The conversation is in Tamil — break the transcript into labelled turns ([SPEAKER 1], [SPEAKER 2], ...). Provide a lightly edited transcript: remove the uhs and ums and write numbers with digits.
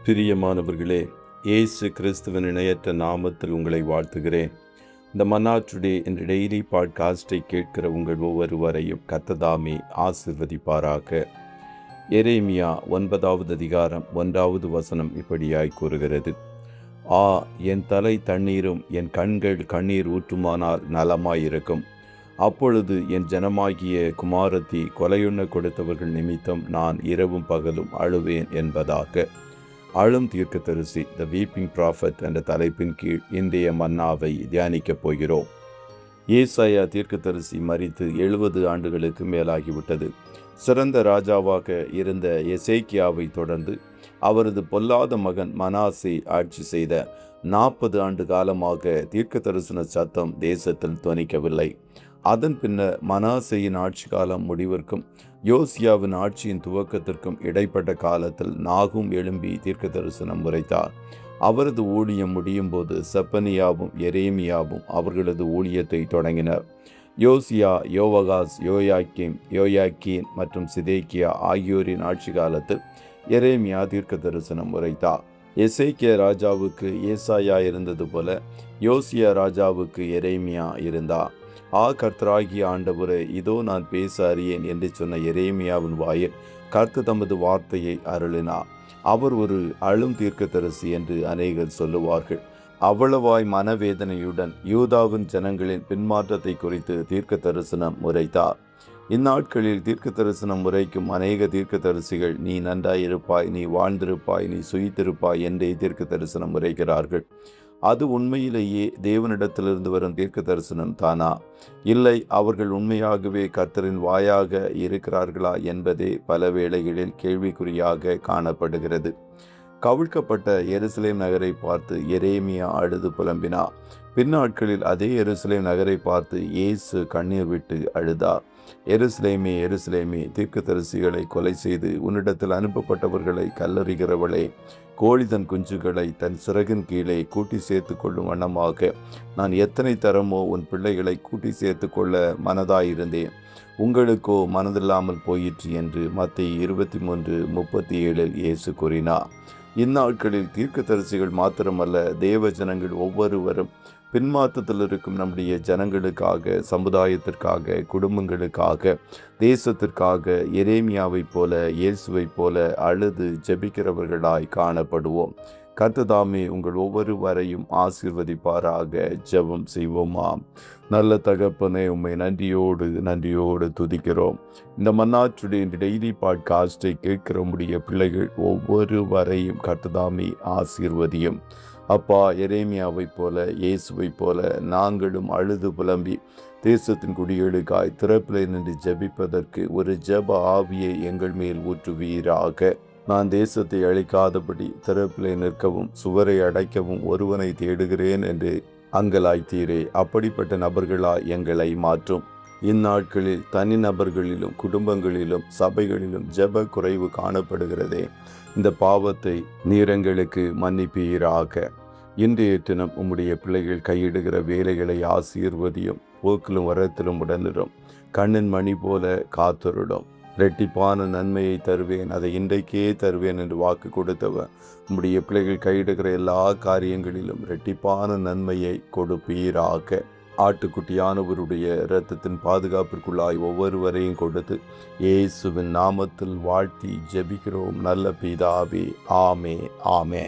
[SPEAKER 1] பிரியமானவர்களே, இயேசு கிறிஸ்துவின் இணையற்ற நாமத்தில் உங்களை வாழ்த்துகிறேன். இந்த மன்னா டுடே என்ற டெய்லி பாட்காஸ்டை கேட்கிற உங்கள் ஒவ்வொருவரையும் கர்த்தர் ஆசீர்வதிப்பாராக. எரேமியா 9வது அதிகாரம் 1வது வசனம் இப்படியாய் கூறுகிறது: ஆ, என் தலை தண்ணீரும் என் கண்கள் கண்ணீர் ஊற்றுமானால் நலமாயிருக்கும். அப்பொழுது என் ஜனமாகிய குமாரத்தி கொலையுண்ண கொடுத்தவர்கள் நிமித்தம் நான் இரவும் பகலும் அழுவேன் என்பதாக. அழும் தீர்க்கதரிசி த வீப்பிங் ப்ராஃபட் என்ற தலைப்பின் கீழ் இன்றைய மன்னாவை தியானிக்கப் போகிறோம். ஏசாயா தீர்க்கதரிசி மரித்து 70 ஆண்டுகளுக்கு மேலாகிவிட்டது. சிறந்த ராஜாவாக இருந்த எசேக்கியாவை தொடர்ந்து அவரது பொல்லாத மகன் மனாசே ஆட்சி செய்த 40 ஆண்டு காலமாக தீர்க்க தரிசன சத்தம் தேசத்தில் தொனிக்கவில்லை. அதன் பின்னர் மனாசேயின் ஆட்சி காலம் முடிவிற்கும் யோசியாவின் ஆட்சியின் துவக்கத்திற்கும் இடைப்பட்ட காலத்தில் நாகும் எழும்பி தீர்க்க தரிசனம் உரைத்தார். அவரது ஊழியம் முடியும் போது செப்பனியாவும் எரேமியாவும் அவர்களது ஊழியத்தை தொடங்கினர். யோசியா, யோவகாஸ், யோயாக்கீன் மற்றும் சிதேக்கியா ஆகியோரின் ஆட்சி காலத்தில் எரேமியா தீர்க்க தரிசனம் உரைத்தார். எசேக்கியா ராஜாவுக்கு ஏசாயா இருந்தது போல யோசியா ராஜாவுக்கு எரேமியா இருந்தார். கர்த்தராகிய ஆண்டவரே, இதோ நான் பேச அறியேன் என்று சொன்ன எரேமியாவின் வாயில் கர்த்தர் தமது வார்த்தையை அருளினார். அவர் ஒரு அழும் தீர்க்கதரிசி என்று அநேகர் சொல்லுவார்கள். அவ்வளவாய் மனவேதனையுடன் யூதாவின் ஜனங்களின் பின்மாற்றத்தை குறித்து தீர்க்க தரிசனம் உரைத்தார். இந்நாட்களில் தீர்க்க தரிசனம் உரைக்கும் அநேக தீர்க்கதரிசிகள் நீ நன்றாயிருப்பாய், நீ வாழ்ந்திருப்பாய், நீ சுயித்திருப்பாய் என்றே தீர்க்க தரிசனம் உரைக்கிறார்கள். அது உண்மையிலேயே தேவனிடத்திலிருந்து வரும் தீர்க்க தரிசனம் தானா? இல்லை, அவர்கள் உண்மையாகவே கர்த்தரின் வாயாக இருக்கிறார்களா என்பதே பல வேளைகளில் கேள்விக்குறியாக காணப்படுகிறது. கவிழ்க்கப்பட்ட எருசலேம் நகரை பார்த்து எரேமியா அழுது புலம்பினார். பின்னாட்களில் அதே எருசலேம் நகரை பார்த்து இயேசு கண்ணீர் விட்டு அழுதார். எருசலேமே, எருசலேமே, தீர்க்கதரிசிகளை கொலை செய்து உன்னிடத்தில் அனுப்பப்பட்டவர்களை கல்லறிகிறவளே, கோழி தன் குஞ்சுகளை தன் சிறகின் கீழே கூட்டி சேர்த்து கொள்ளும் வண்ணமாக நான் எத்தனை தரமோ உன் பிள்ளைகளை கூட்டி சேர்த்து கொள்ள மனதாயிருந்தேன், உங்களுக்கோ மனதில்லாமல் போயிற்று என்று மத்தேயு 23:37 இயேசு கூறினார். இந்நாட்களில் தீர்க்கதரிசிகள் மாத்திரமல்ல, தேவ ஜனங்கள் ஒவ்வொருவரும் பின்மாற்றத்தில் இருக்கும் நம்முடைய ஜனங்களுக்காக, சமுதாயத்திற்காக, குடும்பங்களுக்காக, தேசத்திற்காக எரேமியாவைப் போல, இயேசுவைப் போல அழுது ஜெபிக்கிறவர்களாய் காணப்படுவோம். கர்த்தர் உங்கள் ஒவ்வொருவரையும் ஆசீர்வதிப்பாராக. ஜெபம் செய்வோமாம். நல்ல தகப்பனே, உம்மை நன்றியோடு துதிக்கிறோம். இந்த மன்னா டுடே டெய்லி பாட்காஸ்டை கேட்கிற முடிய பிள்ளைகள் ஒவ்வொருவரையும் கர்த்தர் ஆசீர்வதியும். அப்பா, எரேமியாவைப் போல, இயேசுவைப் போல நாங்களும் அழுது புலம்பி தேசத்தின் குடிகளுக்காய் திறப்பிலை நின்று ஜெபிப்பதற்கு ஒரு ஜெப ஆவியை எங்கள் மேல் ஊற்றுவீராக. நான் தேசத்தை அழிக்காதபடி திறப்பிலை நிற்கவும் சுவரை அடைக்கவும் ஒருவனை தேடுகிறேன் என்று அங்கலாய்த்தீரே, அப்படிப்பட்ட நபர்களாய் எங்களை மாற்றும். இந்நாட்களில் தனிநபர்களிலும் குடும்பங்களிலும் சபைகளிலும் ஜெப குறைவு காணப்படுகிறதே, இந்த பாவத்தை நீரங்களுக்கு மன்னிப்பீராக. இன்றைய தினம் உம்முடைய பிள்ளைகள் கையிடுகிற வேலைகளை ஆசீர்வதியும். போக்கிலும் வரத்திலும் உடனிடும். கண்ணின் மணி போல காத்தருடும். இரட்டிப்பான நன்மையை தருவேன், அதை இன்றைக்கே தருவேன் என்று வாக்கு கொடுத்தவன் உம்முடைய பிள்ளைகள் கையிடுகிற எல்லா காரியங்களிலும் இரட்டிப்பான நன்மையை கொடுப்பீராக. ஆட்டுக்குட்டியானவருடைய இரத்தத்தின் பாதுகாப்பிற்குள்ளாய் ஒவ்வொருவரையும் கொடுத்து இயேசுவின் நாமத்தில் வாழ்த்தி ஜெபிக்கிறோம் நல்ல பிதாவே. ஆமே.